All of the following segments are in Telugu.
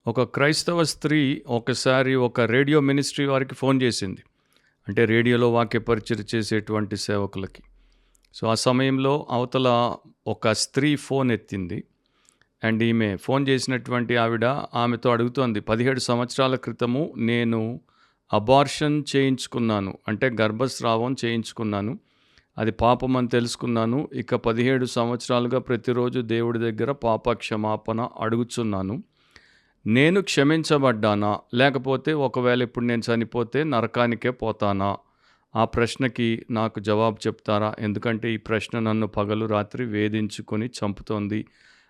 ఒక క్రైస్తవ స్త్రీ ఒకసారి ఒక రేడియో మినిస్ట్రీ వారికి ఫోన్ చేసింది. అంటే రేడియోలో వాక్య పరిచయం చేసేటువంటి సేవకులకి. సో, ఆ సమయంలో అవతల ఒక స్త్రీ ఫోన్ ఎత్తింది. అండ్ ఈమె ఫోన్ చేసినటువంటి ఆవిడ ఆమెతో అడుగుతోంది, 17 సంవత్సరాల క్రితము నేను అబార్షన్ చేయించుకున్నాను. అంటే గర్భస్రావం చేయించుకున్నాను. అది పాపమని తెలుసుకున్నాను. ఇక 17 సంవత్సరాలుగా ప్రతిరోజు దేవుడి దగ్గర పాప క్షమాపణ అడుగుచున్నాను. నేను క్షమించబడ్డానా? లేకపోతే ఒకవేళ ఇప్పుడు నేను చనిపోతే నరకానికే పోతానా? ఆ ప్రశ్నకి నాకు జవాబు చెప్తారా? ఎందుకంటే ఈ ప్రశ్న నన్ను పగలు రాత్రి వేధించుకొని చంపుతోంది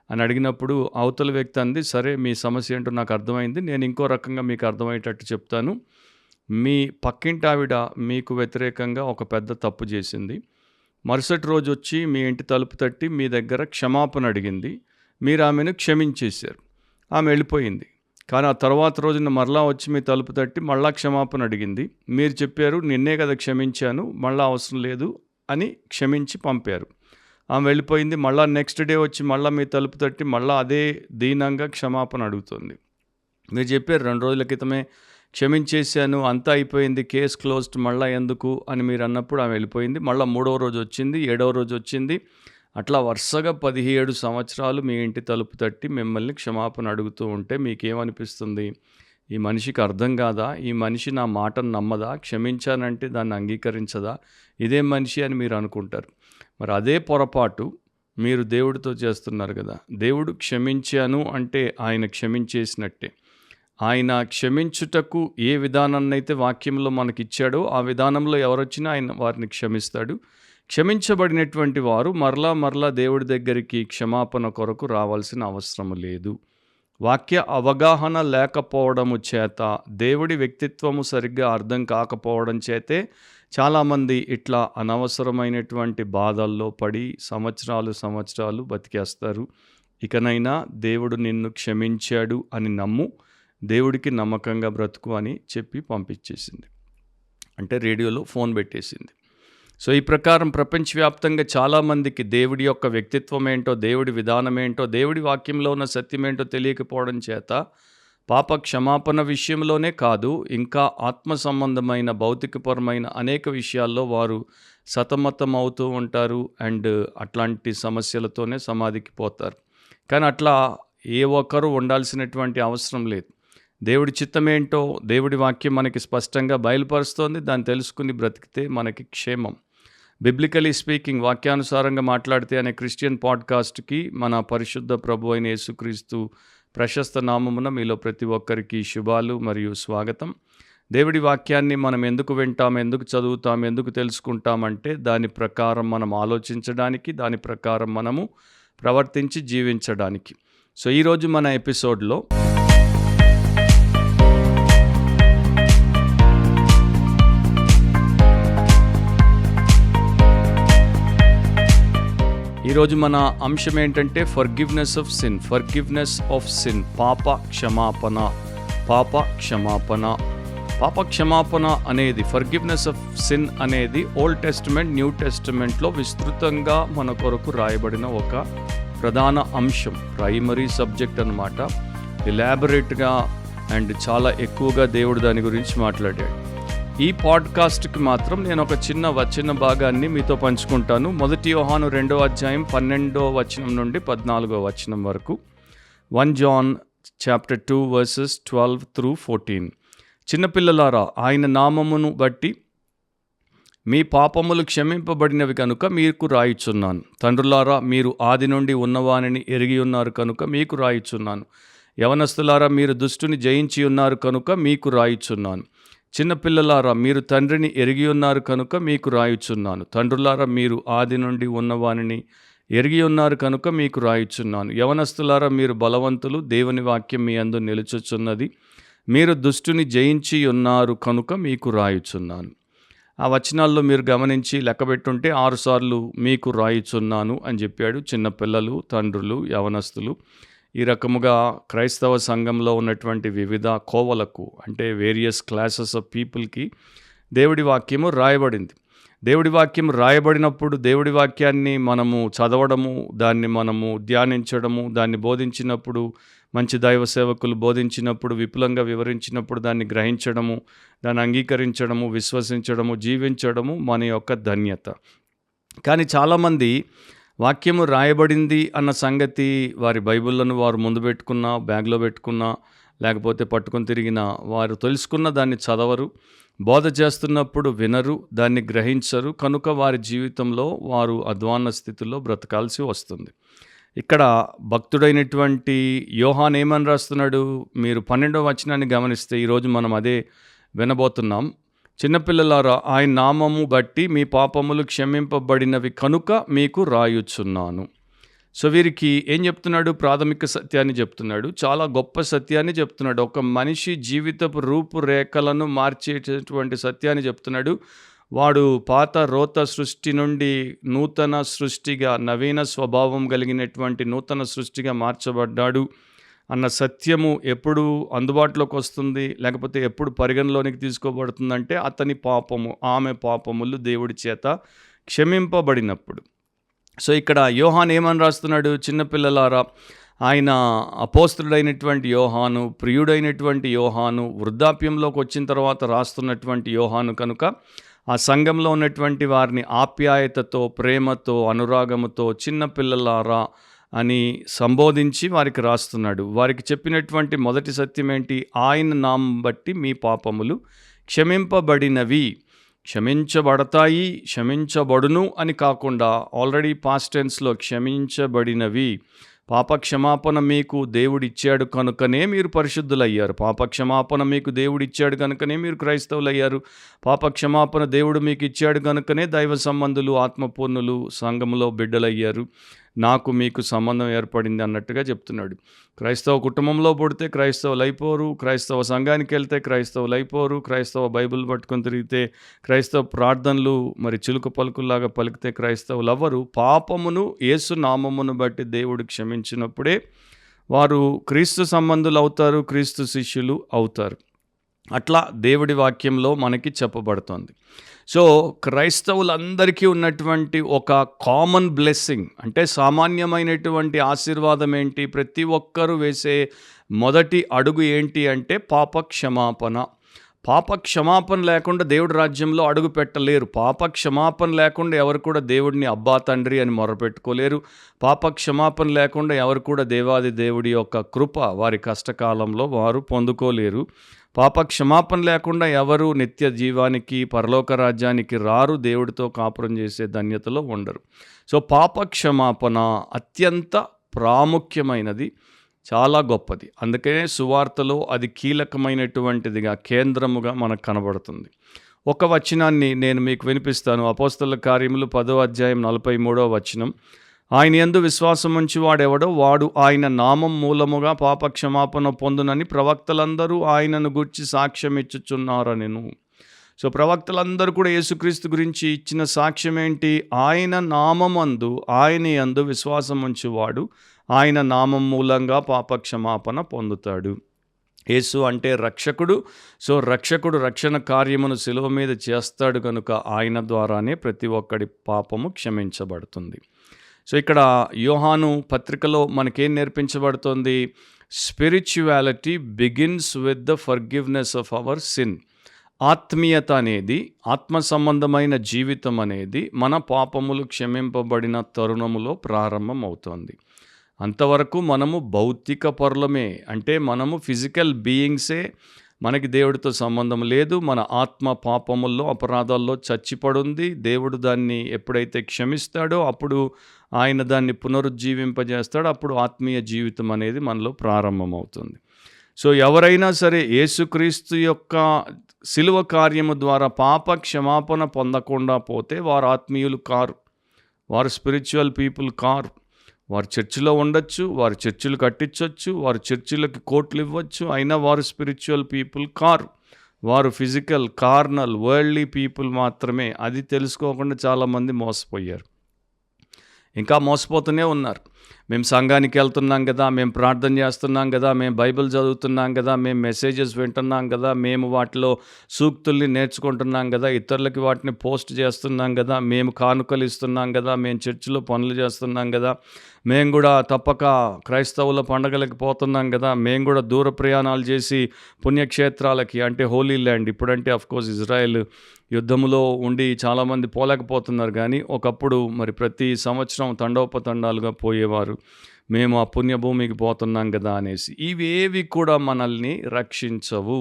అని అడిగినప్పుడు అవతల వ్యక్తి అంది, సరే మీ సమస్య ఏంటో నాకు అర్థమైంది. నేను ఇంకో రకంగా మీకు అర్థమయ్యేటట్టు చెప్తాను. మీ పక్కింటి ఆవిడ మీకు వ్యతిరేకంగా ఒక పెద్ద తప్పు చేసింది. మరుసటి రోజు వచ్చి మీ ఇంటి తలుపు తట్టి మీ దగ్గర క్షమాపణ అడిగింది. మీరు ఆమెను క్షమించేశారు. ఆమె వెళ్ళిపోయింది. కానీ ఆ తర్వాత రోజున మరలా వచ్చి మీ తలుపు తట్టి మళ్ళా క్షమాపణ అడిగింది. మీరు చెప్పారు, నిన్నే కదా క్షమించాను, మళ్ళా అవసరం లేదు అని క్షమించి పంపారు. ఆమె వెళ్ళిపోయింది. మళ్ళా నెక్స్ట్ డే వచ్చి మళ్ళా మీ తలుపు తట్టి మళ్ళా అదే దీనంగా క్షమాపణ అడుగుతుంది. మీరు చెప్పారు 2 రోజుల క్రితమే క్షమించేశాను, అంతా అయిపోయింది, కేస్ క్లోజ్డ్, మళ్ళా ఎందుకు అని మీరు అన్నప్పుడు ఆమె వెళ్ళిపోయింది. మళ్ళీ 3వ రోజు వచ్చింది, 7వ రోజు వచ్చింది. అట్లా వరుసగా 17 సంవత్సరాలు మీ ఇంటి తలుపు తట్టి మిమ్మల్ని క్షమాపణ అడుగుతూ ఉంటే మీకేమనిపిస్తుంది? ఈ మనిషికి అర్థం కాదా? ఈ మనిషి నా మాటను నమ్మదా? క్షమించానంటే దాన్ని అంగీకరించదా? ఇదేం మనిషి అని మీరు అనుకుంటారు. మరి అదే పొరపాటు మీరు దేవుడితో చేస్తున్నారు కదా. దేవుడు క్షమించాను అంటే ఆయన క్షమించేసినట్టే. ఆయన క్షమించుటకు ఏ విధానాన్నైతే వాక్యంలో మనకిచ్చాడో ఆ విధానంలో ఎవరొచ్చినా ఆయన వారిని క్షమిస్తాడు. క్షమించబడినటువంటి వారు మరలా దేవుడి దగ్గరికి క్షమాపణ కొరకు రావాల్సిన అవసరం లేదు. వాక్య అవగాహన లేకపోవడము చేత, దేవుడి వ్యక్తిత్వము సరిగ్గా అర్థం కాకపోవడం చేతే చాలామంది ఇట్లా అనవసరమైనటువంటి బాధల్లో పడి సంవత్సరాలు బతికేస్తారు. ఇకనైనా దేవుడు నిన్ను క్షమించాడు అని నమ్ము, దేవుడికి నమ్మకంగా బ్రతుకు అని చెప్పి పంపించేసింది. అంటే రేడియోలో ఫోన్ పెట్టేసింది. సో, ఈ ప్రకారం ప్రపంచవ్యాప్తంగా చాలామందికి దేవుడి యొక్క వ్యక్తిత్వం ఏంటో, దేవుడి విధానం ఏంటో, దేవుడి వాక్యంలో ఉన్న సత్యం ఏంటో తెలియకపోవడం చేత పాప క్షమాపణ విషయంలోనే కాదు, ఇంకా ఆత్మ సంబంధమైన భౌతికపరమైన అనేక విషయాల్లో వారు సతమతం అవుతూ ఉంటారు. అండ్ అట్లాంటి సమస్యలతోనే సమాధికి పోతారు. కానీ అట్లా ఏ ఒక్కరూ ఉండాల్సినటువంటి అవసరం లేదు. దేవుడి చిత్తమేంటో దేవుడి వాక్యం మనకి స్పష్టంగా బయలుపరుస్తోంది. దాన్ని తెలుసుకుని బ్రతికితే మనకి క్షేమం. బిబ్లికలీ స్పీకింగ్, వాక్యానుసారంగా మాట్లాడితే అనే క్రిస్టియన్ పాడ్కాస్ట్కి మన పరిశుద్ధ ప్రభు అయిన యేసుక్రీస్తు ప్రశస్త నామమున మీలో ప్రతి ఒక్కరికి శుభాలు మరియు స్వాగతం. దేవుడి వాక్యాన్ని మనం ఎందుకు వింటాం, ఎందుకు చదువుతాం, ఎందుకు తెలుసుకుంటామంటే దాని ప్రకారం మనం ఆలోచించడానికి, దాని ప్రకారం మనము ప్రవర్తించి జీవించడానికి. సో, ఈరోజు మన ఎపిసోడ్లో ఈరోజు మన అంశం ఏంటంటే ఫర్గివ్నెస్ ఆఫ్ సిన్, పాప క్షమాపణ అనేది, ఫర్గివ్నెస్ ఆఫ్ సిన్ అనేది ఓల్డ్ టెస్టిమెంట్, న్యూ టెస్టిమెంట్లో విస్తృతంగా మన కొరకు రాయబడిన ఒక ప్రధాన అంశం, ప్రైమరీ సబ్జెక్ట్ అన్నమాట. ఎలాబొరేట్గా అండ్ చాలా ఎక్కువగా దేవుడు దాని గురించి మాట్లాడాడు. ఈ పాడ్కాస్ట్కి మాత్రం నేను ఒక చిన్న వచన భాగాన్ని మీతో పంచుకుంటాను. 1 యోహాను 2వ అధ్యాయం 12వ వచనం నుండి 14వ వచనం వరకు. 1 John chapter 2 verses 12 through 14. చిన్నపిల్లలారా, ఆయన నామమును బట్టి మీ పాపములు క్షమింపబడినవి కనుక మీకు రాయిచున్నాను. తండ్రులారా, మీరు ఆది నుండి ఉన్నవానిని ఎరిగి ఉన్నారు కనుక మీకు రాయిచున్నాను. యవనస్తులారా, మీరు దుష్టుని జయించి ఉన్నారు కనుక మీకు రాయిచున్నాను. చిన్నపిల్లలారా, మీరు తండ్రిని ఎరిగి ఉన్నారు కనుక మీకు రాయుచున్నాను. తండ్రులారా, మీరు ఆది నుండి ఉన్నవానిని ఎరిగి ఉన్నారు కనుక మీకు రాయుచున్నాను. యవనస్తులారా, మీరు బలవంతులు, దేవుని వాక్యం మీ యందు నిలుచుచున్నది. మీరు దుష్టుని జయించి ఉన్నారు కనుక మీకు రాయుచున్నాను. ఆ వచనాల్లో మీరు గమనించి లెక్కబెట్టుంటే 6 సార్లు మీకు రాయుచున్నాను అని చెప్పాడు. చిన్నపిల్లలు, తండ్రులు, యవనస్తులు, ఈ రకముగా క్రైస్తవ సంఘంలో ఉన్నటువంటి వివిధ కోవలకు, అంటే వేరియస్ క్లాసెస్ ఆఫ్ పీపుల్కి దేవుడి వాక్యము రాయబడింది. దేవుడి వాక్యం రాయబడినప్పుడు దేవుడి వాక్యాన్ని మనము చదవడము, దాన్ని మనము ధ్యానించడము, దాన్ని బోధించినప్పుడు, మంచి దైవ సేవకులు బోధించినప్పుడు, విపులంగా వివరించినప్పుడు దాన్ని గ్రహించడము, దాన్ని అంగీకరించడము, విశ్వసించడము, జీవించడము మన యొక్క ధన్యత. కానీ చాలామంది వాక్యము రాయబడింది అన్న సంగతి వారి బైబిళ్లను వారు ముందు పెట్టుకున్నా, బ్యాగ్లో పెట్టుకున్నా, లేకపోతే పట్టుకొని తిరిగినా వారు తెలుసుకున్న దాన్ని చదవరు, బోధ చేస్తున్నప్పుడు వినరు, దాన్ని గ్రహించరు. కనుక వారి జీవితంలో వారు అధ్వాన్న స్థితిలో బ్రతకాల్సి వస్తుంది. ఇక్కడ భక్తుడైనటువంటి యోహాన్ ఏమని రాస్తున్నాడు? మీరు 12వ వచనాన్ని గమనిస్తే ఈరోజు మనం అదే వినబోతున్నాం. చిన్నపిల్లలారా, ఆయన నామము బట్టి మీ పాపములు క్షమింపబడినవి కనుక మీకు రాయుచున్నాను. సో వీరికి ఏం చెప్తున్నాడు? ప్రాథమిక సత్యాన్ని చెప్తున్నాడు. చాలా గొప్ప సత్యాన్ని చెప్తున్నాడు. ఒక మనిషి జీవితపు రూపురేఖలను మార్చేటటువంటి సత్యాన్ని చెప్తున్నాడు. వాడు పాత రోత సృష్టి నుండి నూతన సృష్టిగా, నవీన స్వభావం కలిగినటువంటి నూతన సృష్టిగా మార్చబడ్డాడు అన్న సత్యము ఎప్పుడు అందుబాటులోకి వస్తుంది, లేకపోతే ఎప్పుడు పరిగణలోనికి తీసుకోబడుతుందంటే అతని పాపము, ఆమె పాపములు దేవుడి చేత క్షమింపబడినప్పుడు. సో ఇక్కడ యోహాన్ ఏమని రాస్తున్నాడు? చిన్నపిల్లలారా, ఆయన అపోస్తలుడైనటువంటి యోహాను, ప్రియుడైనటువంటి యోహాను, వృద్ధాప్యంలోకి వచ్చిన తర్వాత రాస్తున్నటువంటి యోహాను కనుక ఆ సంఘంలో ఉన్నటువంటి వారిని ఆప్యాయతతో, ప్రేమతో, అనురాగముతో చిన్నపిల్లలారా అని సంబోధించి వారికి రాస్తున్నాడు. వారికి చెప్పినటువంటి మొదటి సత్యం ఏంటి? ఆయన నామం బట్టి మీ పాపములు క్షమింపబడినవి, క్షమించబడతాయి, క్షమించబడును అని కాకుండా ఆల్రెడీ పాస్ట్ టెన్స్లో క్షమించబడినవి. పాపక్షమాపణ మీకు దేవుడిచ్చాడు కనుకనే మీరు పరిశుద్ధులయ్యారు. పాపక్షమాపణ మీకు దేవుడిచ్చాడు కనుకనే మీరు క్రైస్తవులయ్యారు. పాపక్షమాపణ దేవుడు మీకు ఇచ్చాడు కనుకనే దైవ సంబంధులు, ఆత్మపూర్ణులు, సంఘంలో బిడ్డలయ్యారు. నాకు మీకు సంబంధం ఏర్పడింది అన్నట్టుగా చెప్తున్నాడు. క్రైస్తవ కుటుంబంలో పుడితే క్రైస్తవులు అయిపోరు, క్రైస్తవ సంఘానికి వెళ్తే క్రైస్తవులు అయిపోరు, క్రైస్తవ బైబిల్ పట్టుకొని తిరిగితే, క్రైస్తవ ప్రార్థనలు మరి చిలుక పలుకుల్లాగా పలికితే క్రైస్తవులు అవ్వరు. పాపమును యేసు నామమును బట్టి దేవుడు క్షమించినప్పుడే వారు క్రీస్తు సంబంధులు అవుతారు, క్రీస్తు శిష్యులు అవుతారు. అట్లా దేవుడి వాక్యంలో మనకి చెప్పబడుతోంది. సో క్రైస్తవులందరికీ ఉన్నటువంటి ఒక కామన్ బ్లెస్సింగ్, అంటే సామాన్యమైనటువంటి ఆశీర్వాదం ఏంటి? ప్రతి ఒక్కరూ వేసే మొదటి అడుగు ఏంటి అంటే పాపక్షమాపణ. పాపక్షమాపణ లేకుండా దేవుడి రాజ్యంలో అడుగు పెట్టలేరు. పాపక్షమాపణ లేకుండా ఎవరు కూడా దేవుడిని అబ్బా తండ్రి అని మొరపెట్టుకోలేరు. పాపక్షమాపణ లేకుండా ఎవరు కూడా దేవాది దేవుడి యొక్క కృప వారి కష్టకాలంలో వారు పొందుకోలేరు. పాపక్షమాపణ లేకుండా ఎవరు నిత్య జీవానికి, పరలోక రాజ్యానికి రారు, దేవుడితో కాపురం చేసే ధన్యతలో ఉండరు. సో పాపక్షమాపణ అత్యంత ప్రాముఖ్యమైనది, చాలా గొప్పది. అందుకనే సువార్తలో అది కీలకమైనటువంటిదిగా, కేంద్రముగా మనకు కనబడుతుంది. ఒక వచనాన్ని నేను మీకు వినిపిస్తాను. అపోస్తలుల కార్యములు 10వ అధ్యాయం 43వ వచనం. ఆయన యందు విశ్వాసం ఉంచి వాడెవడో వాడు ఆయన నామం మూలముగా పాపక్షమాపణ పొందునని ప్రవక్తలందరూ ఆయనను గూర్చి సాక్ష్యం ఇచ్చుచున్నారనెను. సో ప్రవక్తలందరూ కూడా యేసుక్రీస్తు గురించి ఇచ్చిన సాక్ష్యం ఏంటి? ఆయన నామమందు, ఆయన యందు విశ్వాసం ఉంచువాడు ఆయన నామం మూలంగా పాపక్షమాపణ పొందుతాడు. యేసు అంటే రక్షకుడు. సో రక్షకుడు రక్షణ కార్యమును శిలువ మీద చేస్తాడు కనుక ఆయన ద్వారానే ప్రతి ఒక్కడి పాపము క్షమించబడుతుంది. సో ఇక్కడ యోహాను పత్రికలో మనకేం నేర్పించబడుతుంది? Spirituality begins with the forgiveness of our sin. ఆత్మీయత అనేది, ఆత్మ సంబంధమైన జీవితం అనేది మన పాపములు క్షమింపబడిన తరుణములో ప్రారంభం అవుతుంది. అంతవరకు మనము భౌతిక పరులమే, అంటే మనము ఫిజికల్ బీయింగ్సే, మనకి దేవుడితో సంబంధం లేదు. మన ఆత్మ పాపముల్లో, అపరాధాల్లో చచ్చిపడుంది. దేవుడు దాన్ని ఎప్పుడైతే క్షమిస్తాడో అప్పుడు ఆయన దాన్ని పునరుజ్జీవింపజేస్తాడు. అప్పుడు ఆత్మీయ జీవితం అనేది మనలో ప్రారంభమవుతుంది. సో ఎవరైనా సరే యేసుక్రీస్తు యొక్క శిలువ కార్యము ద్వారా పాప క్షమాపణ పొందకుండా పోతే వారు ఆత్మీయులు కారు, వారు స్పిరిచువల్ పీపుల్ కారు. వారు చర్చిలో ఉండొచ్చు, వారు చర్చిలు కట్టించవచ్చు, వారు చర్చిలకి కోట్లు ఇవ్వచ్చు, అయినా వారు స్పిరిచువల్ పీపుల్ కారు. వారు ఫిజికల్, కార్నల్, వరల్డ్లీ పీపుల్ మాత్రమే. అది తెలుసుకోకుండా చాలామంది మోసపోయారు, ఇంకా మోసపోతూనే ఉన్నారు. మేము సంఘానికి వెళ్తున్నాం కదా, మేము ప్రార్థన చేస్తున్నాం కదా, మేము బైబిల్ చదువుతున్నాం కదా, మేము మెసేజెస్ వింటున్నాం కదా, మేము వాటిలో సూక్తుల్ని నేర్చుకుంటున్నాం కదా, ఇతరులకి వాటిని పోస్ట్ చేస్తున్నాం కదా, మేము కానుకలు ఇస్తున్నాం కదా, మేము చర్చిలో పనులు చేస్తున్నాం కదా, మేము కూడా తప్పక క్రైస్తవుల పండగలకి పోతున్నాం కదా, మేము కూడా దూర ప్రయాణాలు చేసి పుణ్యక్షేత్రాలకి, అంటే హోలీ ల్యాండ్, ఇప్పుడంటే అఫ్కోర్స్ ఇజ్రాయెల్ యుద్ధంలో ఉండి చాలామంది పోలేకపోతున్నారు, కానీ ఒకప్పుడు మరి ప్రతి సంవత్సరం తండోపతండాలుగా పోయేవారు. మేము ఆ పుణ్యభూమికి పోతున్నాం కదా అనేసి. ఇవేవి కూడా మనల్ని రక్షించవు,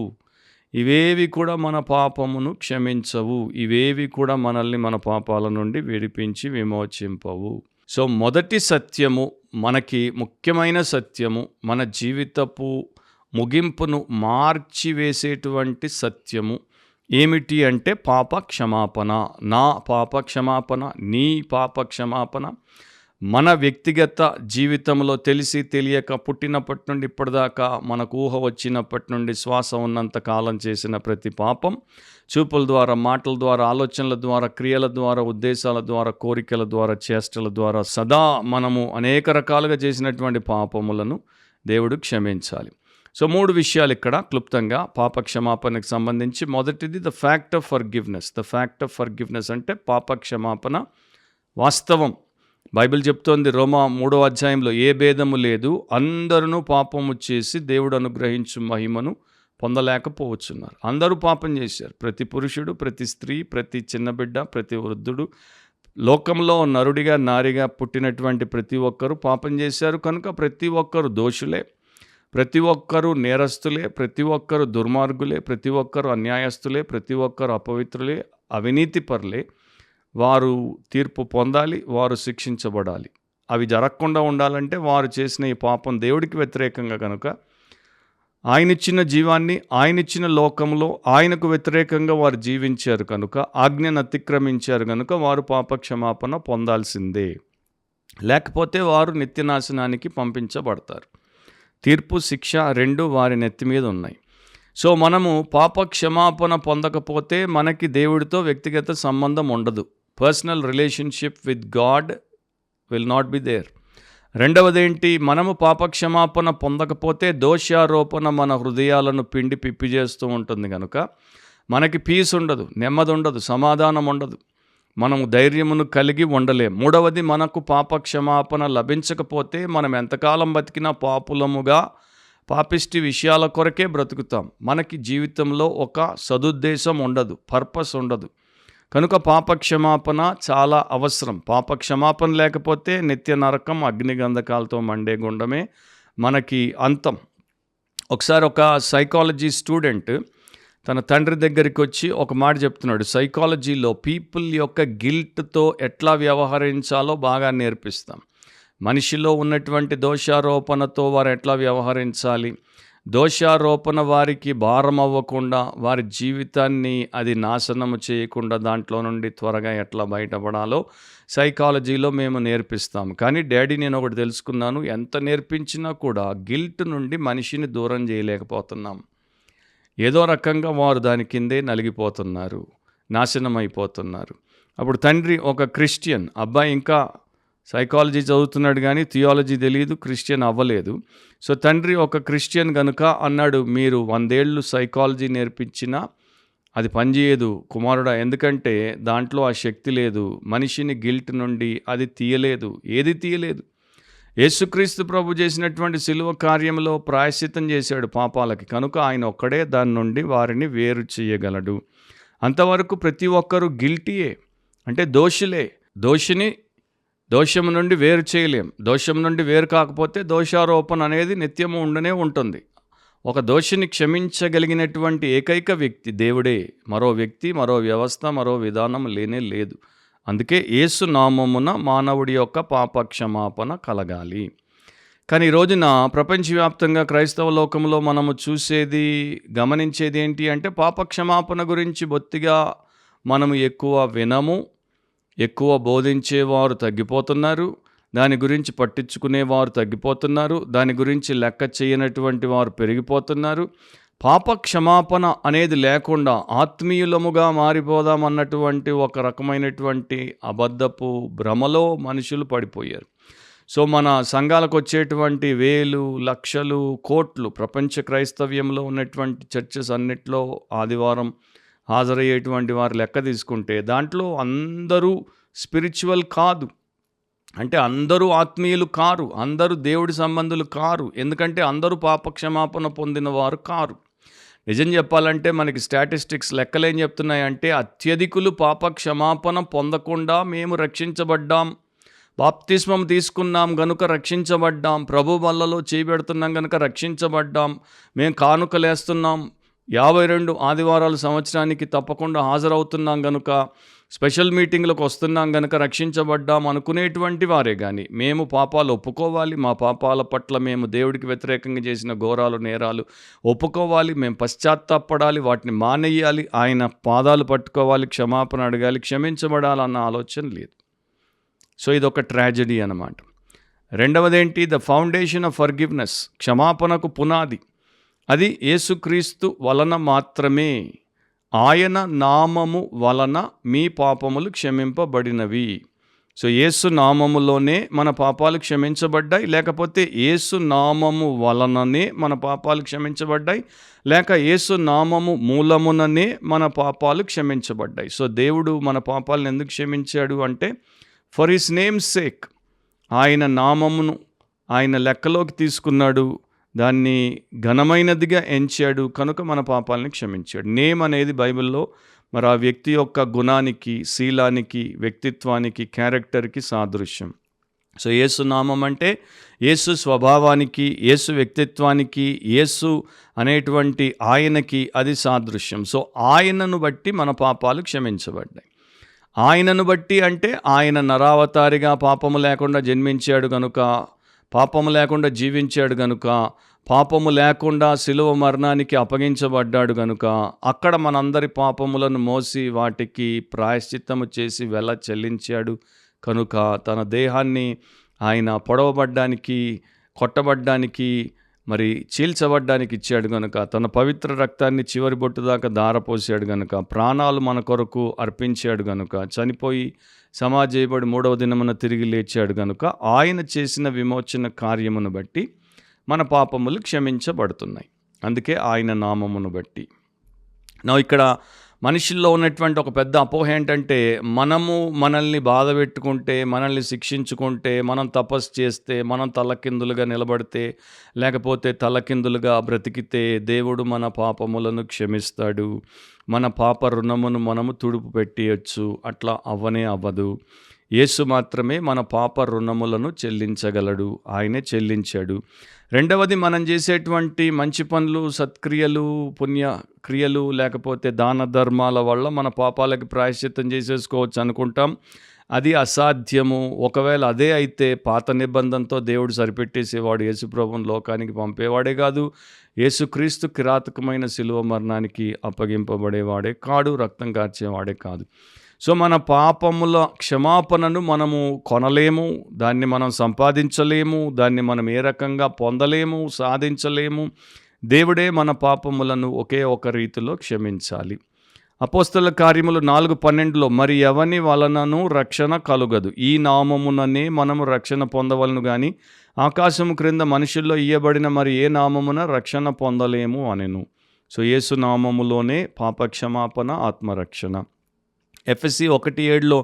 ఇవేవి కూడా మన పాపమును క్షమించవు, ఇవేవి కూడా మనల్ని మన పాపాల నుండి విడిపించి విమోచింపవు. సో మొదటి సత్యము, మనకి ముఖ్యమైన సత్యము, మన జీవితపు ముగింపును మార్చివేసేటువంటి సత్యము ఏమిటి అంటే పాప క్షమాపణ. నా పాప క్షమాపణ, నీ పాప క్షమాపణ. మన వ్యక్తిగత జీవితంలో తెలిసి తెలియక పుట్టినప్పటి నుండి ఇప్పటిదాకా మనకు ఊహ వచ్చినప్పటి నుండి శ్వాస ఉన్నంత కాలం చేసిన ప్రతి పాపం, చూపుల ద్వారా, మాటల ద్వారా, ఆలోచనల ద్వారా, క్రియల ద్వారా, ఉద్దేశాల ద్వారా, కోరికల ద్వారా, చేష్టల ద్వారా సదా మనము అనేక రకాలుగా చేసినటువంటి పాపములను దేవుడు క్షమించాలి. సో 3 విషయాలు ఇక్కడ క్లుప్తంగా పాప క్షమాపణకు సంబంధించి. మొదటిది the fact of forgiveness. The fact of forgiveness అంటే పాప క్షమాపణ వాస్తవం. బైబిల్ చెప్తోంది రోమా 3వ అధ్యాయంలో, ఏ భేదము లేదు, అందరూ పాపము చేసి దేవుడు అనుగ్రహించు మహిమను పొందలేకపోవచ్చున్నారు. అందరూ పాపం చేశారు. ప్రతి పురుషుడు, ప్రతి స్త్రీ, ప్రతి చిన్న బిడ్డ, ప్రతి వృద్ధుడు, లోకంలో నరుడిగా నారిగా పుట్టినటువంటి ప్రతి ఒక్కరూ పాపం చేశారు. కనుక ప్రతి ఒక్కరు దోషులే, ప్రతి ఒక్కరూ నేరస్తులే, ప్రతి ఒక్కరు దుర్మార్గులే, ప్రతి ఒక్కరు అన్యాయస్తులే, ప్రతి ఒక్కరు అపవిత్రులే, అవినీతిపరులే. వారు తీర్పు పొందాలి, వారు శిక్షించబడాలి. అవి జరగకుండా ఉండాలంటే వారు చేసిన ఈ పాపం దేవుడికి వ్యతిరేకంగా కనుక, ఆయనిచ్చిన జీవాన్ని, ఆయనిచ్చిన లోకంలో ఆయనకు వ్యతిరేకంగా వారు జీవించారు కనుక, ఆజ్ఞను అతిక్రమించారు కనుక వారు పాప క్షమాపణ పొందాల్సిందే. లేకపోతే వారు నిత్యనాశనానికి పంపించబడతారు. తీర్పు, శిక్ష 2 వారి నెత్తి మీద ఉన్నాయి. సో మనము పాప క్షమాపణ పొందకపోతే మనకి దేవుడితో వ్యక్తిగత సంబంధం ఉండదు. Personal relationship with God will not be there. రెండవది ఏంటి, మనము పాప క్షమాపణ పొందకపోతే దోషారోపణ మన హృదయాలను పిండి పిప్పి చేస్తూ ఉంటుంది కనుక మనకి పీస్ ఉండదు, నెమ్మది ఉండదు, సమాధానం ఉండదు, మనము ధైర్యమును కలిగి ఉండలేం. మూడవది, మనకు పాప క్షమాపణ లభించకపోతే మనం ఎంతకాలం బతికినా పాపులముగా పాపిష్టి విషయాల కొరకే బ్రతుకుతాం. మనకి జీవితంలో ఒక సదుద్దేశం ఉండదు, పర్పస్ ఉండదు. కనుక పాప క్షమాపణ చాలా అవసరం. పాప క్షమాపణ లేకపోతే నిత్య నరకం, అగ్నిగంధకాలతో మండే గుండమే మనకి అంతం. ఒకసారి ఒక సైకాలజీ స్టూడెంట్ తన తండ్రి దగ్గరికి వచ్చి ఒక మాట చెప్తున్నాడు. సైకాలజీలో పీపుల్ యొక్క గిల్ట్తో ఎట్లా వ్యవహరించాలో బాగా నేర్పిస్తాం. మనిషిలో ఉన్నటువంటి దోషారోపణతో వారు ఎట్లా వ్యవహరించాలి, దోషారోపణ వారికి భారం అవ్వకుండా, వారి జీవితాన్ని అది నాశనము చేయకుండా దాంట్లో నుండి త్వరగా ఎట్లా బయటపడాలో సైకాలజీలో మేము నేర్పిస్తాం. కానీ డాడీ, నేను ఒకటి తెలుసుకున్నాను, ఎంత నేర్పించినా కూడా గిల్ట్ నుండి మనిషిని దూరం చేయలేకపోతున్నాం. ఏదో రకంగా వారు దాని కిందే నలిగిపోతున్నారు, నాశనం అయిపోతున్నారు. అప్పుడు తండ్రి ఒక క్రిస్టియన్ అబ్బాయి, ఇంకా సైకాలజీ చదువుతున్నాడు కానీ థియాలజీ తెలియదు, క్రిస్టియన్ అవ్వలేదు. సో తండ్రి ఒక క్రిస్టియన్ కనుక అన్నాడు, మీరు 100 ఏళ్ళు సైకాలజీ నేర్పించినా అది పనిచేయదు కుమారుడా, ఎందుకంటే దాంట్లో ఆ శక్తి లేదు, మనిషిని గిల్ట్ నుండి అది తీయలేదు, ఏది తీయలేదు. యేసుక్రీస్తు ప్రభు చేసినటువంటి శిలువ కార్యంలో ప్రాయశ్చిత్తం చేశాడు పాపాలకి, కనుక ఆయన ఒక్కడే దాని నుండి వారిని వేరు చేయగలడు. అంతవరకు ప్రతి ఒక్కరూ గిల్టీయే, అంటే దోషులే. దోషము నుండి వేరు చేయలేం. దోషం నుండి వేరు కాకపోతే దోషారోపణ అనేది నిత్యము ఉండనే ఉంటుంది. ఒక దోషిని క్షమించగలిగినటువంటి ఏకైక వ్యక్తి దేవుడే. మరో వ్యక్తి, మరో వ్యవస్థ, మరో విధానం లేనే లేదు. అందుకే యేసు నామమున మానవుడి యొక్క పాప క్షమాపణ కలగాలి. కానీ ఈ రోజున ప్రపంచవ్యాప్తంగా క్రైస్తవ లోకంలో మనము చూసేది, గమనించేది ఏంటి అంటే, పాప క్షమాపణ గురించి బొత్తిగా మనము ఎక్కువ వినము, ఎక్కువ బోధించేవారు తగ్గిపోతున్నారు, దాని గురించి పట్టించుకునేవారు తగ్గిపోతున్నారు, దాని గురించి లెక్క చేయనటువంటి వారు పెరిగిపోతున్నారు. పాప క్షమాపణ అనేది లేకుండా ఆత్మీయులముగా మారిపోదామన్నటువంటి ఒక రకమైనటువంటి అబద్ధపు భ్రమలో మనుషులు పడిపోయారు. సో మన సంఘాలకు వచ్చేటువంటి వేలు, లక్షలు, కోట్లు ప్రపంచ క్రైస్తవ్యంలో ఉన్నటువంటి చర్చెస్ అన్నిట్లో ఆదివారం హాజరయ్యేటువంటి వారు లెక్క తీసుకుంటే దాంట్లో అందరూ స్పిరిచువల్ కాదు. అంటే అందరూ ఆత్మీయులు కారు, అందరూ దేవుడి సంబంధులు కారు. ఎందుకంటే అందరూ పాపక్షమాపణ పొందిన వారు కారు. నిజం చెప్పాలంటే మనకి స్టాటిస్టిక్స్ లెక్కలేం చెప్తున్నాయంటే అత్యధికులు పాపక్షమాపణ పొందకుండా మేము రక్షించబడ్డాం, బాప్తిస్మం తీసుకున్నాం గనుక రక్షించబడ్డాం, ప్రభు వల్లలో చేయబెడుతున్నాం గనుక రక్షించబడ్డాం, మేము కానుకలేస్తున్నాం, 52 ఆదివారాలు సంవత్సరానికి తప్పకుండా హాజరవుతున్నాం గనుక, స్పెషల్ మీటింగ్లకు వస్తున్నాం గనుక రక్షించబడ్డాం అనుకునేటువంటి వారే కానీ మేము పాపాలు ఒప్పుకోవాలి, మా పాపాల పట్ల మేము దేవుడికి వ్యతిరేకంగా చేసిన ఘోరాలు నేరాలు ఒప్పుకోవాలి, మేము పశ్చాత్తాపడాలి, వాటిని మానేయాలి, ఆయన పాదాలు పట్టుకోవాలి, క్షమాపణ అడగాలి, క్షమించబడాలన్న ఆలోచన లేదు. సో ఇదొక ట్రాజడీ అన్నమాట. రెండవదేంటి? ద ఫౌండేషన్ ఆఫ్ ఫర్గివ్నెస్, క్షమాపణకు పునాది. అది యేసుక్రీస్తు వలన మాత్రమే. ఆయన నామము వలన మీ పాపములు క్షమింపబడినవి. సో యేసు నామములోనే మన పాపాలు క్షమించబడ్డాయి, లేకపోతే యేసు నామము వలననే మన పాపాలు క్షమించబడ్డాయి, లేక యేసు నామము మూలముననే మన పాపాలు క్షమించబడ్డాయి. సో దేవుడు మన పాపాలను ఎందుకు క్షమించాడు అంటే ఫర్ హిస్ నేమ్ సేక్. ఆయన నామమును ఆయన లెక్కలోకి తీసుకున్నాడు, దాన్ని ఘనమైనదిగా ఎంచాడు కనుక మన పాపాలని క్షమించాడు. నేమ్ అనేది బైబిల్లో మరి ఆ వ్యక్తి యొక్క గుణానికి, శీలానికి, వ్యక్తిత్వానికి, క్యారెక్టర్కి సాదృశ్యం. సో యేసు నామం అంటే యేసు స్వభావానికి, యేసు వ్యక్తిత్వానికి, యేసు అనేటువంటి ఆయనకి అది సాదృశ్యం. సో ఆయనను బట్టి మన పాపాలు క్షమించబడ్డాయి. ఆయనను బట్టి అంటే ఆయన నరావతారిగా పాపము లేకుండా జన్మించాడు గనుక, పాపము లేకుండా జీవించాడు గనుక, పాపము లేకుండా శిలువ మరణానికి అప్పగించబడ్డాడు గనుక, అక్కడ మనందరి పాపములను మోసి వాటికి ప్రాయశ్చిత్తము చేసి వెల చెల్లించాడు కనుక, తన దేహాన్ని ఆయన పొడవబడ్డానికి, కొట్టబడ్డానికి, మరి చీల్చబడ్డానికి ఇచ్చాడు గనుక, తన పవిత్ర రక్తాన్ని చివరి బొట్టు దాకా ధారపోసాడు గనుక, ప్రాణాలు మన కొరకు అర్పించాడు గనుక, చనిపోయి సమాధి చేయబడి 3వ దినమున తిరిగి లేచాడు గనుక, ఆయన చేసిన విమోచన కార్యమును బట్టి మన పాపములు క్షమించబడుతున్నాయి. అందుకే ఆయన నామమును బట్టి. ఇక్కడ మనుషుల్లో ఉన్నటువంటి ఒక పెద్ద అపోహ ఏంటంటే, మనము మనల్ని బాధ పెట్టుకుంటే, మనల్ని శిక్షించుకుంటే, మనం తపస్సు చేస్తే, మనం తలకిందులుగా నిలబడితే, లేకపోతే తలకిందులుగా బ్రతికితే దేవుడు మన పాపములను క్షమిస్తాడు, మన పాప రుణమును మనము తుడుపు పెట్టియచ్చు. అట్లా అవ్వనే అవ్వదు. యేసు మాత్రమే మన పాప రుణములను చెల్లించగలడు, ఆయనే చెల్లించాడు. రెండవది, మనం చేసేటువంటి మంచి పనులు, సత్క్రియలు, పుణ్యక్రియలు, లేకపోతే దాన ధర్మాల వల్ల మన పాపాలకి ప్రాయశ్చిత్తం చేసేసుకోవచ్చు అనుకుంటాం. అది అసాధ్యము. ఒకవేళ అదే అయితే పాత నిబంధనతో దేవుడు సరిపెట్టేసేవాడు, యేసుప్రభువును లోకానికి పంపేవాడే కాదు, యేసుక్రీస్తు కిరాతకమైన శిలువ మరణానికి అప్పగింపబడేవాడే కాడు, రక్తం కార్చేవాడే కాదు. సో మన పాపముల క్షమాపణను మనము కొనలేము, దాన్ని మనం సంపాదించలేము, దాన్ని మనం ఏ రకంగా పొందలేము, సాధించలేము. దేవుడే మన పాపములను ఒకే ఒక రీతిలో క్షమించాలి. అపోస్తల కార్యములు 4:12 మరి ఎవని వలనను రక్షణ కలుగదు, ఈ నామముననే మనము రక్షణ పొందవలను గాని ఆకాశము క్రింద మనుషుల్లో ఇయ్యబడిన మరి ఏ నామమున రక్షణ పొందలేము అనెను. సో యేసు నామములోనే పాపక్షమాపణ, ఆత్మరక్షణ. ఎఫెసీ 1:7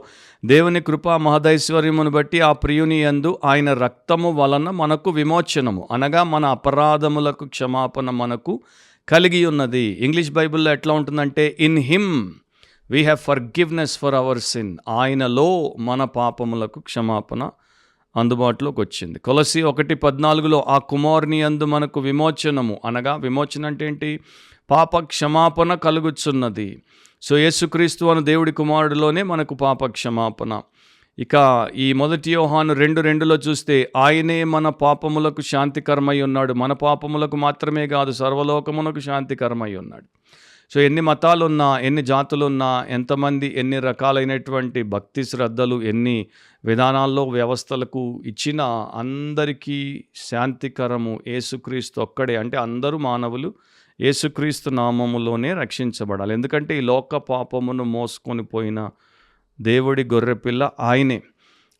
దేవుని కృపా మహదైశ్వర్యమును బట్టి ఆ ప్రియుని యందు ఆయన రక్తము వలన మనకు విమోచనము, అనగా మన అపరాధములకు క్షమాపణ మనకు కలిగి ఉన్నది. ఇంగ్లీష్ బైబిల్లో ఎట్లా ఉంటుందంటే, in him we have forgiveness for hour sin. ఆయనలో మన పాపములకు క్షమాపణ అందుబాటులోకి వచ్చింది. కొలస్సీ 1:14 ఆ కుమారుని యందు మనకు విమోచనము, అనగా విమోచన అంటే ఏంటి? పాప క్షమాపణ కలుగుచున్నది. సో యేసుక్రీస్తు అను దేవుడి కుమారుడిలోనే మనకు పాప క్షమాపణ. ఇక ఈ 1 యోహాను 2:2 చూస్తే ఆయనే మన పాపములకు శాంతికరమై ఉన్నాడు. మన పాపములకు మాత్రమే కాదు, సర్వలోకమునకు శాంతికరమై ఉన్నాడు. సో ఎన్ని మతాలున్నా, ఎన్ని జాతులున్నా, ఎంతమంది ఎన్ని రకాలైనటువంటి భక్తి శ్రద్ధలు, ఎన్ని విధానాల్లో వ్యవస్థలకు ఇచ్చినా అందరికీ శాంతికరము యేసుక్రీస్తు ఒక్కడే. అంటే అందరూ మానవులు యేసుక్రీస్తు నామములోనే రక్షించబడాలి. ఎందుకంటే ఈ లోక పాపమును మోసుకొని పోయిన దేవుడి గొర్రెపిల్ల ఆయనే.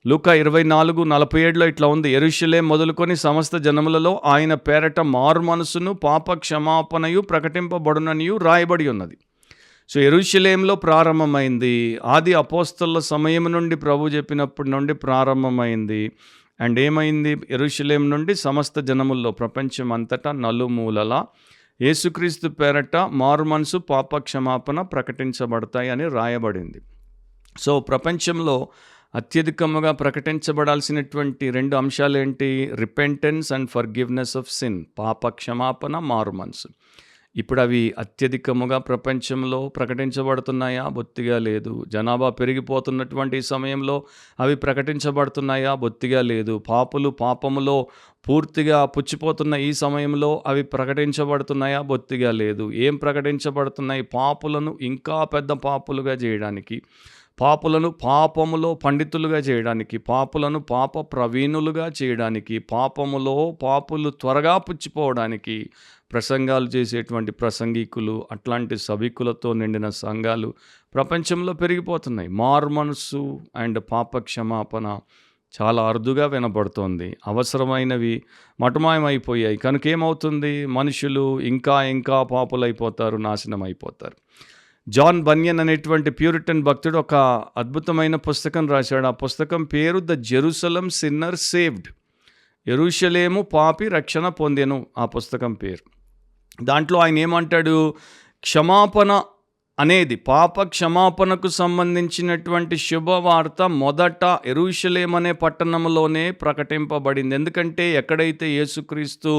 లూకా 24:47 ఇట్లా ఉంది, యెరూషలేము మొదలుకొని సమస్త జనములలో ఆయన పేరట మారు మనసును పాప క్షమాపణయు ప్రకటింపబడుననియు రాయబడి ఉన్నది. సో యెరూషలేములో ప్రారంభమైంది. ఆది అపోస్తలుల సమయం నుండి ప్రభు చెప్పినప్పటి నుండి ప్రారంభమైంది. అండ్ ఏమైంది? యెరూషలేము నుండి సమస్త జనముల్లో ప్రపంచం అంతటా నలుమూలల యేసుక్రీస్తు పేరట మారు మనసు పాప క్షమాపణ ప్రకటించబడతాయి అని రాయబడింది. సో ప్రపంచంలో అత్యధికముగా ప్రకటించబడాల్సినటువంటి 2 అంశాలు ఏంటి? Repentance and forgiveness of sin, పాప క్షమాపణ, మారు మనసు. ఇప్పుడు అవి అత్యధికముగా ప్రపంచంలో ప్రకటించబడుతున్నాయా? బొత్తిగా లేదు. జనాభా పెరిగిపోతున్నటువంటి ఈ సమయంలో అవి ప్రకటించబడుతున్నాయా? బొత్తిగా లేదు. పాపులు పాపములో పూర్తిగా పుచ్చిపోతున్న ఈ సమయంలో అవి ప్రకటించబడుతున్నాయా? బొత్తిగా లేదు. ఏం ప్రకటించబడుతున్నాయి? పాపులను ఇంకా పెద్ద పాపులుగా చేయడానికి, పాపులను పాపములో పండితులుగా చేయడానికి, పాపులను పాప ప్రవీణులుగా చేయడానికి, పాపములో పాపులు త్వరగా పుచ్చిపోవడానికి ప్రసంగాలు చేసేటువంటి ప్రసంగికులు, అట్లాంటి సభికులతో నిండిన సంఘాలు ప్రపంచంలో పెరిగిపోతున్నాయి. మారు మనసు అండ్ పాప క్షమాపణ చాలా అరుదుగా వినబడుతోంది. అవసరమైనవి మటుమాయమైపోయాయి. కనుక ఏమవుతుంది? మనుషులు ఇంకా ఇంకా పాపులైపోతారు, నాశనం అయిపోతారు. జాన్ బన్యన్ అనేటువంటి ప్యూరిటన్ భక్తుడు ఒక అద్భుతమైన పుస్తకం రాశాడు. ఆ పుస్తకం పేరు ద జెరూసలం సిన్నర్ సేవ్డ్, యెరూషలేము పాపి రక్షణ పొందెను ఆ పుస్తకం పేరు. దాంట్లో ఆయన ఏమంటాడు? క్షమాపణ అనేది, పాప క్షమాపణకు సంబంధించినటువంటి శుభవార్త మొదట యెరూషలేము అనే పట్టణంలోనే ప్రకటింపబడింది. ఎందుకంటే ఎక్కడైతే యేసుక్రీస్తు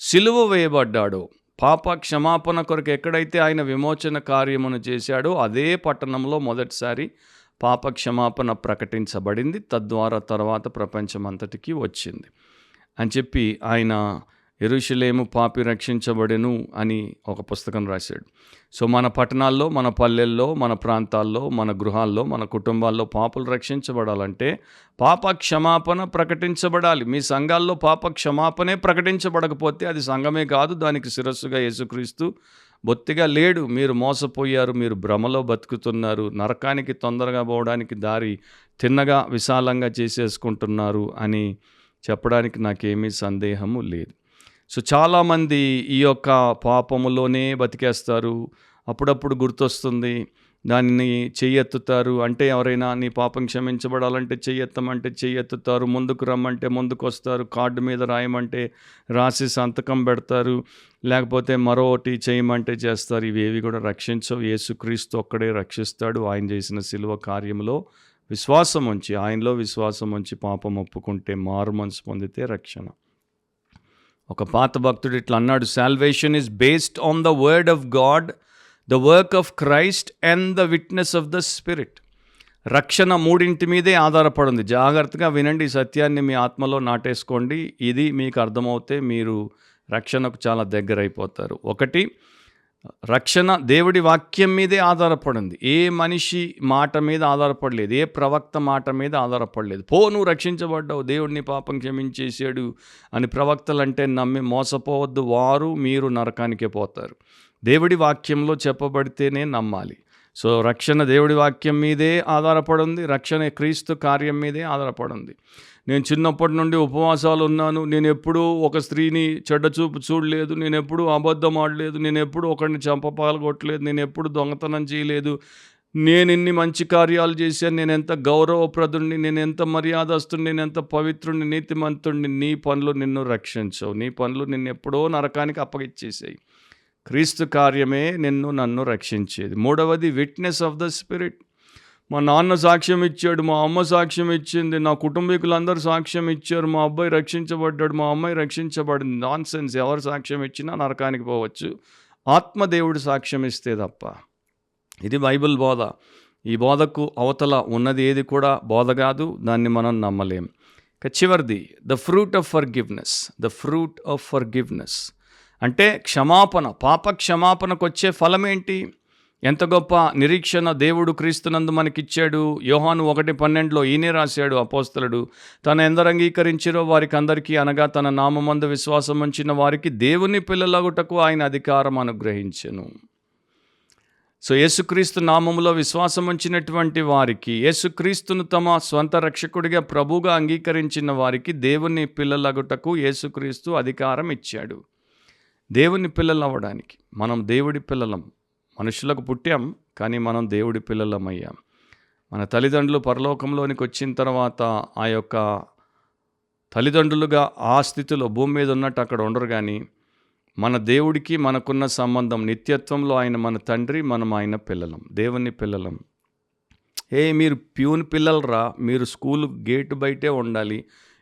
సిలువ వేయబడ్డాడో, పాప క్షమాపణ కొరకు ఎక్కడైతే ఆయన విమోచన కార్యమును చేశాడో అదే పట్టణంలో మొదటిసారి పాప క్షమాపణ ప్రకటించబడింది. తద్వారా తర్వాత ప్రపంచమంతటికి వచ్చింది అని చెప్పి ఆయన యెరూషలేము పాపి రక్షించబడెను అని ఒక పుస్తకం రాశాడు. సో మన పట్టణాల్లో, మన పల్లెల్లో, మన ప్రాంతాల్లో, మన గృహాల్లో, మన కుటుంబాల్లో పాపులు రక్షించబడాలంటే పాప క్షమాపణ ప్రకటించబడాలి. మీ సంఘాల్లో పాప క్షమాపణే ప్రకటించబడకపోతే అది సంఘమే కాదు, దానికి శిరస్సుగా యేసుక్రీస్తు బొత్తిగా లేడు. మీరు మోసపోయారు, మీరు భ్రమలో బతుకుతున్నారు, నరకానికి తొందరగా పోవడానికి దారి తిన్నగా విశాలంగా చేసేసుకుంటున్నారు అని చెప్పడానికి నాకేమీ సందేహము లేదు. సో చాలామంది ఈ యొక్క పాపములోనే బతికేస్తారు. అప్పుడప్పుడు గుర్తొస్తుంది, దానిని చెయ్యెత్తుతారు. అంటే ఎవరైనా నీ పాపం క్షమించబడాలంటే చెయ్యెత్తమంటే చెయ్యెత్తుతారు, ముందుకు రమ్మంటే ముందుకు వస్తారు, కార్డు మీద రాయమంటే రాసి సంతకం పెడతారు, లేకపోతే మరొకటి చేయమంటే చేస్తారు. ఇవేవి కూడా రక్షించవు. యేసుక్రీస్తు ఒక్కడే రక్షిస్తాడు. ఆయన చేసిన సిలువ కార్యములో విశ్వాసం ఉంచి, ఆయనలో విశ్వాసం ఉంచి పాపం ఒప్పుకుంటే, మారు మనసు పొందితే రక్షణ. ఒక పాత భక్తుడు ఇట్లా అన్నాడు, salvation is based on the word of God, the work of Christ and the witness of the spirit. రక్షణ మూడింటి మీదే ఆధారపడింది. జాగ్రత్తగా వినండి, ఈ సత్యాన్ని మీ ఆత్మలో నాటేసుకోండి. ఇది మీకు అర్థమవుతే మీరు రక్షణకు చాలా దగ్గర అయిపోతారు. ఒకటి, రక్షణ దేవుడి వాక్యం మీదే ఆధారపడింది. ఏ మనిషి మాట మీద ఆధారపడలేదు, ఏ ప్రవక్త మాట మీద ఆధారపడలేదు. నువ్వు రక్షించబడ్డావు, దేవుడిని పాపం క్షమించేసాడు అని ప్రవక్తలంటే నమ్మి మోసపోవద్దు. మీరు నరకానికే పోతారు. దేవుడి వాక్యంలో చెప్పబడితేనే నమ్మాలి. సో రక్షణ దేవుడి వాక్యం మీదే ఆధారపడింది, రక్షణ క్రీస్తు కార్యం మీదే ఆధారపడింది. నేను చిన్నప్పటి నుండి ఉపవాసాలు ఉన్నాను, నేను ఎప్పుడూ ఒక స్త్రీని చెడ్డచూపు చూడలేదు, నేను ఎప్పుడూ అబద్ధం ఆడలేదు, నేను ఎప్పుడూ ఒకరిని చంపపాలగొట్టలేదు, నేను ఎప్పుడు దొంగతనం చేయలేదు, నేను ఇన్ని మంచి కార్యాలు చేశాను, నేను ఎంత గౌరవప్రదుడిని, నేను ఎంత మర్యాదస్తుడిని, నేను ఎంత పవిత్రుడిని, నీతిమంతుడిని. నీ పనులు నిన్ను రక్షించవు, నీ పనులు నిన్ను ఎప్పుడో నరకానికి అప్పగిచ్చేసాయి. క్రీస్తు కార్యమే నన్ను రక్షించేది. మూడవది, విట్నెస్ ఆఫ్ ద స్పిరిట్. మా నాన్న సాక్ష్యం ఇచ్చాడు, మా అమ్మ సాక్ష్యం ఇచ్చింది, నా కుటుంబీకులందరూ సాక్ష్యం ఇచ్చారు, మా అబ్బాయి రక్షించబడ్డాడు, మా అమ్మాయి రక్షించబడింది. Non sense. ఎవరు సాక్ష్యం ఇచ్చినా నరకానికి పోవచ్చు, ఆత్మదేవుడు సాక్ష్యం ఇస్తే తప్ప. ఇది బైబిల్ బోధ. ఈ బోధకు అవతల ఉన్నది ఏది కూడా బోధ కాదు, దాన్ని మనం నమ్మలేం. చివరిది, the fruit of forgiveness. The fruit of forgiveness అంటే క్షమాపణ. పాప క్షమాపణకు వచ్చే ఫలం ఏంటి? ఎంత గొప్ప నిరీక్షణ దేవుడు క్రీస్తునందు మనకిచ్చాడు. యోహాను 1:12 ఈయనే రాశాడు అపోస్తలుడు, తన ఎందరు అంగీకరించిరో వారికి అందరికీ, అనగా తన నామమందు విశ్వాసం ఉంచిన వారికి దేవుని పిల్లలగుటకు ఆయన అధికారం అనుగ్రహించెను. సో యేసుక్రీస్తు నామములో విశ్వాసం ఉంచినటువంటి వారికి, యేసుక్రీస్తును తమ స్వంత రక్షకుడిగా ప్రభువుగా అంగీకరించిన వారికి దేవుని పిల్లలగుటకు యేసుక్రీస్తు అధికారం ఇచ్చాడు. దేవుని పిల్లలు అవ్వడానికి మనం దేవుడి పిల్లలం. మనుషులకు పుట్టాం, కానీ మనం దేవుడి పిల్లలమయ్యాం. మన తల్లిదండ్రులు పరలోకంలోనికి వచ్చిన తర్వాత ఆ యొక్క తల్లిదండ్రులుగా ఆ స్థితిలో భూమి మీద ఉన్నట్టు అక్కడ ఉండరు. కానీ మన దేవుడికి మనకున్న సంబంధం నిత్యత్వంలో ఆయన మన తండ్రి, మనం ఆయన పిల్లలం, దేవుని పిల్లలం. మీరు ప్యూన్ పిల్లలరా, మీరు స్కూల్ గేటు బయటే ఉండాలి,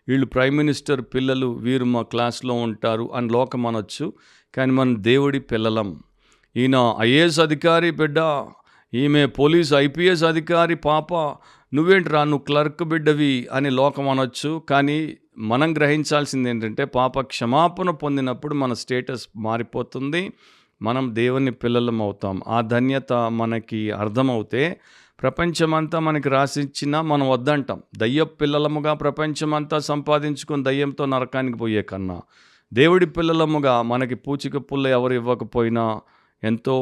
వీళ్ళు ప్రైమ్ మినిస్టర్ పిల్లలు, వీరు మా క్లాస్లో ఉంటారు అని లోకం అనొచ్చు. కానీ మన దేవుడి పిల్లలం. ఈయన ఐఏఎస్ అధికారి బిడ్డ, ఈమె పోలీస్ ఐపీఎస్ అధికారి పాప, నువ్వేంట్రా నువ్వు క్లర్క్ బిడ్డవి అని లోకం అనొచ్చు. కానీ మనం గ్రహించాల్సింది ఏంటంటే పాప క్షమాపణ పొందినప్పుడు మన స్టేటస్ మారిపోతుంది, మనం దేవుని పిల్లలం అవుతాం. ఆ ధన్యత మనకి అర్థమవుతే ప్రపంచమంతా మనకి రాసిచ్చినా మనం వద్దంటాం. దయ్య పిల్లలముగా ప్రపంచమంతా సంపాదించుకొని దయ్యంతో నరకానికి పోయే కన్నా దేవుడి పిల్లలముగా మనకి పూచిక పుల్ల ఎవరు ఇవ్వకపోయినా ఎంతో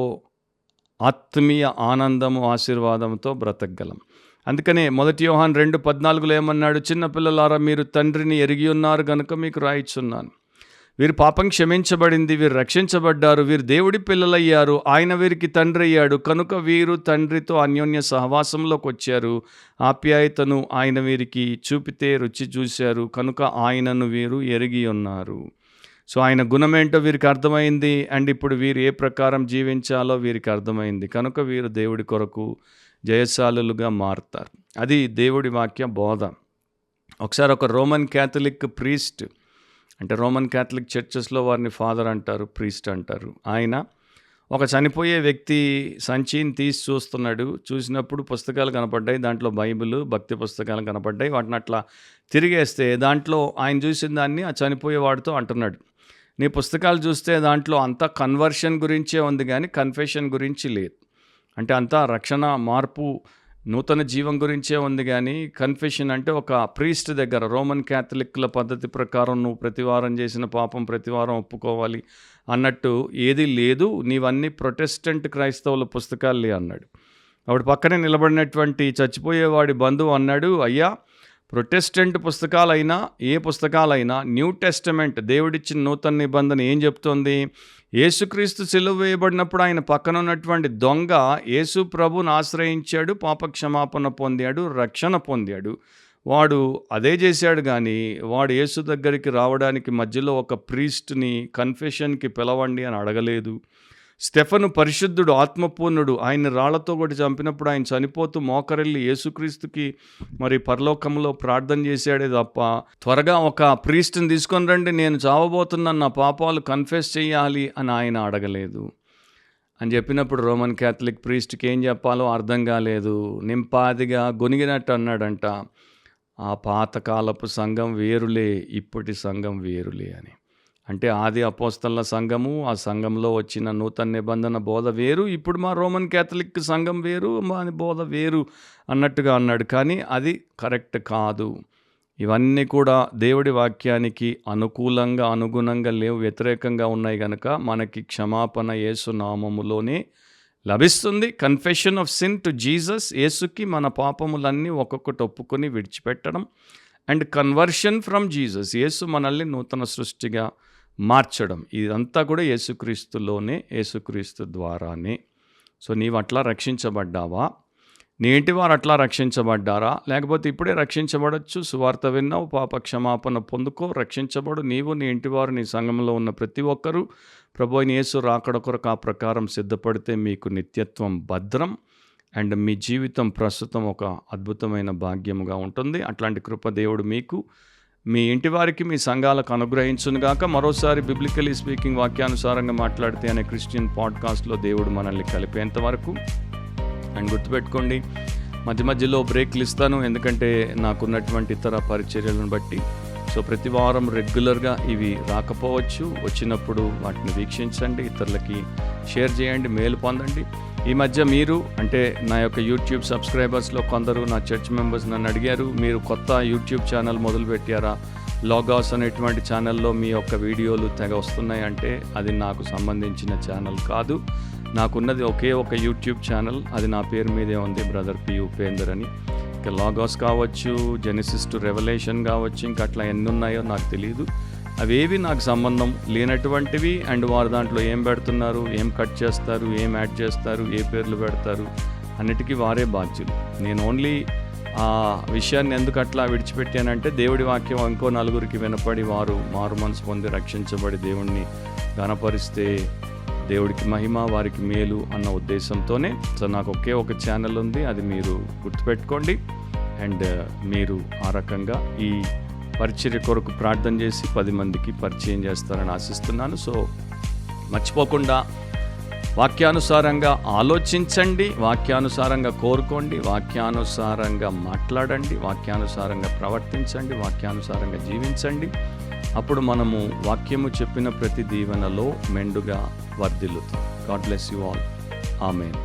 ఆత్మీయ ఆనందము, ఆశీర్వాదంతో బ్రతకగలం. అందుకనే 1 యోహాను 2:14 ఏమన్నాడు? చిన్నపిల్లలారా, మీరు తండ్రిని ఎరిగి ఉన్నారు గనుక మీకు రాయిచున్నాను. వీరి పాపం క్షమించబడింది, వీరు రక్షించబడ్డారు, వీరు దేవుడి పిల్లలయ్యారు, ఆయన వీరికి తండ్రి అయ్యాడు కనుక వీరు తండ్రితో అన్యోన్య సహవాసంలోకి వచ్చారు. ఆప్యాయతను ఆయన వీరికి చూపితే రుచి చూశారు కనుక ఆయనను వీరు ఎరిగి ఉన్నారు. సో ఆయన గుణమేంటో వీరికి అర్థమైంది, అండ్ ఇప్పుడు వీరు ఏ ప్రకారం జీవించాలో వీరికి అర్థమైంది కనుక వీరు దేవుడి కొరకు జయశాలులుగా మారుతారు. అది దేవుడి వాక్య బోధ. ఒకసారి ఒక రోమన్ క్యాథలిక్ ప్రీస్ట్, అంటే రోమన్ క్యాథలిక్ చర్చెస్లో వారిని ఫాదర్ అంటారు, ప్రీస్ట్ అంటారు. ఆయన ఒక చనిపోయే వ్యక్తి సంచిని తీసి చూస్తున్నాడు. చూసినప్పుడు పుస్తకాలు కనపడ్డాయి, దాంట్లో బైబిల్, భక్తి పుస్తకాలు కనపడ్డాయి. వాటిని అట్లా తిరిగేస్తే దాంట్లో ఆయన చూసిన దాన్ని ఆ చనిపోయేవాడితో అంటున్నాడు, నీ పుస్తకాలు చూస్తే దాంట్లో అంతా కన్వర్షన్ గురించే ఉంది కానీ కన్ఫెషన్ గురించి లేదు. అంటే అంతా రక్షణ, మార్పు, నూతన జీవం గురించే ఉంది కానీ కన్ఫెషన్ అంటే ఒక ప్రీస్ట్ దగ్గర, రోమన్ క్యాథలిక్ల పద్ధతి ప్రకారం నువ్వు ప్రతివారం చేసిన పాపం ప్రతివారం ఒప్పుకోవాలి అన్నట్టు ఏది లేదు, నీవన్నీ ప్రొటెస్టెంట్ క్రైస్తవుల పుస్తకాలే అన్నాడు. అప్పుడు పక్కనే నిలబడినటువంటి చచ్చిపోయేవాడి బంధువు అన్నాడు, అయ్యా ప్రొటెస్టెంట్ పుస్తకాలైనా ఏ పుస్తకాలైనా న్యూ టెస్టమెంట్ దేవుడిచ్చిన నూతన నిబంధన ఏం చెప్తోంది? యేసుక్రీస్తు సిలువ వేయబడినప్పుడు ఆయన పక్కన ఉన్నటువంటి దొంగ యేసు ప్రభుని ఆశ్రయించాడు, పాపక్షమాపణ పొందాడు, రక్షణ పొందాడు. వాడు అదే చేశాడు కానీ వాడు యేసు దగ్గరికి రావడానికి మధ్యలో ఒక ప్రీస్ట్ని కన్ఫెషన్కి పిలవండి అని అడగలేదు. స్టెఫను పరిశుద్ధుడు, ఆత్మపూర్ణుడు, ఆయన రాళ్లతో కూడా చంపినప్పుడు ఆయన చనిపోతూ మోకరెళ్ళి యేసుక్రీస్తుకి మరి పరలోకంలో ప్రార్థన చేశాడే తప్ప త్వరగా ఒక ప్రీస్ట్ని తీసుకొని రండి, నేను చావబోతున్నాను, నా పాపాలు కన్ఫెస్ చేయాలి అని ఆయన అడగలేదు. అని చెప్పినప్పుడు రోమన్ క్యాథలిక్ ప్రీస్ట్కి ఏం చెప్పాలో అర్థం కాలేదు. నింపాదిగా గొనిగినట్టు అన్నాడంట, ఆ పాతకాలపు సంఘం వేరులే, ఇప్పటి సంఘం వేరులే అని. అంటే ఆది అపోస్తల సంఘము, ఆ సంఘంలో వచ్చిన నూతన నిబంధన బోధ వేరు, ఇప్పుడు మా రోమన్ క్యాథలిక్ సంఘం వేరు, మా బోధ వేరు అన్నట్టుగా అన్నాడు. కానీ అది కరెక్ట్ కాదు. ఇవన్నీ కూడా దేవుడి వాక్యానికి అనుకూలంగా, అనుగుణంగా లేవు, వ్యతిరేకంగా ఉన్నాయి కనుక మనకి క్షమాపణ యేసు నామములోనే లభిస్తుంది. Confession of sin to Jesus, యేసుకి మన పాపములన్నీ ఒక్కొక్కటి ఒప్పుకొని విడిచిపెట్టడం, and conversion from Jesus, Yesu మనల్ని నూతన సృష్టిగా మార్చడం. ఇదంతా కూడా యేసుక్రీస్తులోనే, యేసుక్రీస్తు ద్వారానే. సో నీవు అట్లా రక్షించబడ్డావా? నీ ఇంటి వారు అట్లా రక్షించబడ్డారా? లేకపోతే ఇప్పుడే రక్షించబడచ్చు, సువార్త విన్నావు, పాప క్షమాపణ పొందుకో, రక్షించబడు. నీవు, నీ ఇంటివారు, నీ సంఘంలో ఉన్న ప్రతి ఒక్కరూ ప్రభు అయిన యేసు రాకడ కొరకు ఆ ప్రకారం సిద్ధపడితే మీకు నిత్యత్వం భద్రం, అండ్ మీ జీవితం ప్రస్తుతం ఒక అద్భుతమైన భాగ్యముగా ఉంటుంది. అట్లాంటి కృప దేవుడు మీకు, మీ ఇంటి వారికి, మీ సంఘాలకు అనుగ్రహించునుగాక. మరోసారి బిబ్లికలీ స్పీకింగ్, వాక్యానుసారంగా మాట్లాడితే అనే క్రిస్టియన్ పాడ్కాస్ట్లో దేవుడు మనల్ని కలిపేంత వరకు. అండ్ గుర్తుపెట్టుకోండి, మధ్య మధ్యలో బ్రేక్లు ఇస్తాను, ఎందుకంటే నాకున్నటువంటి ఇతర పరిచర్యలను బట్టి. సో ప్రతి వారం రెగ్యులర్గా ఇవి రాకపోవచ్చు, వచ్చినప్పుడు వాటిని వీక్షించండి, ఇతరులకి షేర్ చేయండి, మేలు పొందండి. ఈ మధ్య మీరు, అంటే నా యొక్క యూట్యూబ్ సబ్స్క్రైబర్స్లో కొందరు, నా చర్చ్ మెంబర్స్ నన్ను అడిగారు, మీరు కొత్త యూట్యూబ్ ఛానల్ మొదలుపెట్టారా, లాగాస్ అనేటువంటి ఛానల్లో మీ యొక్క వీడియోలు తెగ వస్తున్నాయి అంటే అది నాకు సంబంధించిన ఛానల్ కాదు. నాకున్నది ఒకే ఒక యూట్యూబ్ ఛానల్, అది నా పేరు మీదే ఉంది, బ్రదర్ పి ఉపేందర్ అని. ఇంకా లాగోస్ కావచ్చు, జెనసిస్ టు రెవల్యూషన్ కావచ్చు, ఇంకా అట్లా ఎన్ని ఉన్నాయో నాకు తెలియదు. అవేవి నాకు సంబంధం లేనటువంటివి. అండ్ వారు దాంట్లో ఏం పెడుతున్నారు, ఏం కట్ చేస్తారు, ఏం యాడ్ చేస్తారు, ఏ పేర్లు పెడతారు, అన్నిటికీ వారే బాధ్యులు. నేను ఓన్లీ ఆ విషయాన్ని ఎందుకు అట్లా విడిచిపెట్టానంటే, దేవుడి వాక్యం ఇంకో నలుగురికి వినపడి వారు మారు మనసు పొంది రక్షించబడి దేవుణ్ణి గణపరిస్తే దేవుడికి మహిమ, వారికి మేలు అన్న ఉద్దేశంతోనే. సో నాకు ఒకే ఒక ఛానల్ ఉంది, అది మీరు గుర్తుపెట్టుకోండి. అండ్ మీరు ఆ రకంగా ఈ పరిచర్య కొరకు ప్రార్థన చేసి 10 మందికి పరిచయం చేస్తారని ఆశిస్తున్నాను. సో మర్చిపోకుండా వాక్యానుసారంగా ఆలోచించండి, వాక్యానుసారంగా కోరుకోండి, వాక్యానుసారంగా మాట్లాడండి, వాక్యానుసారంగా ప్రవర్తించండి, వాక్యానుసారంగా జీవించండి. అప్పుడు మనము వాక్యము చెప్పిన ప్రతి దీవెనలో మెండుగా వర్ధిల్లుతాం. God bless you all. Amen.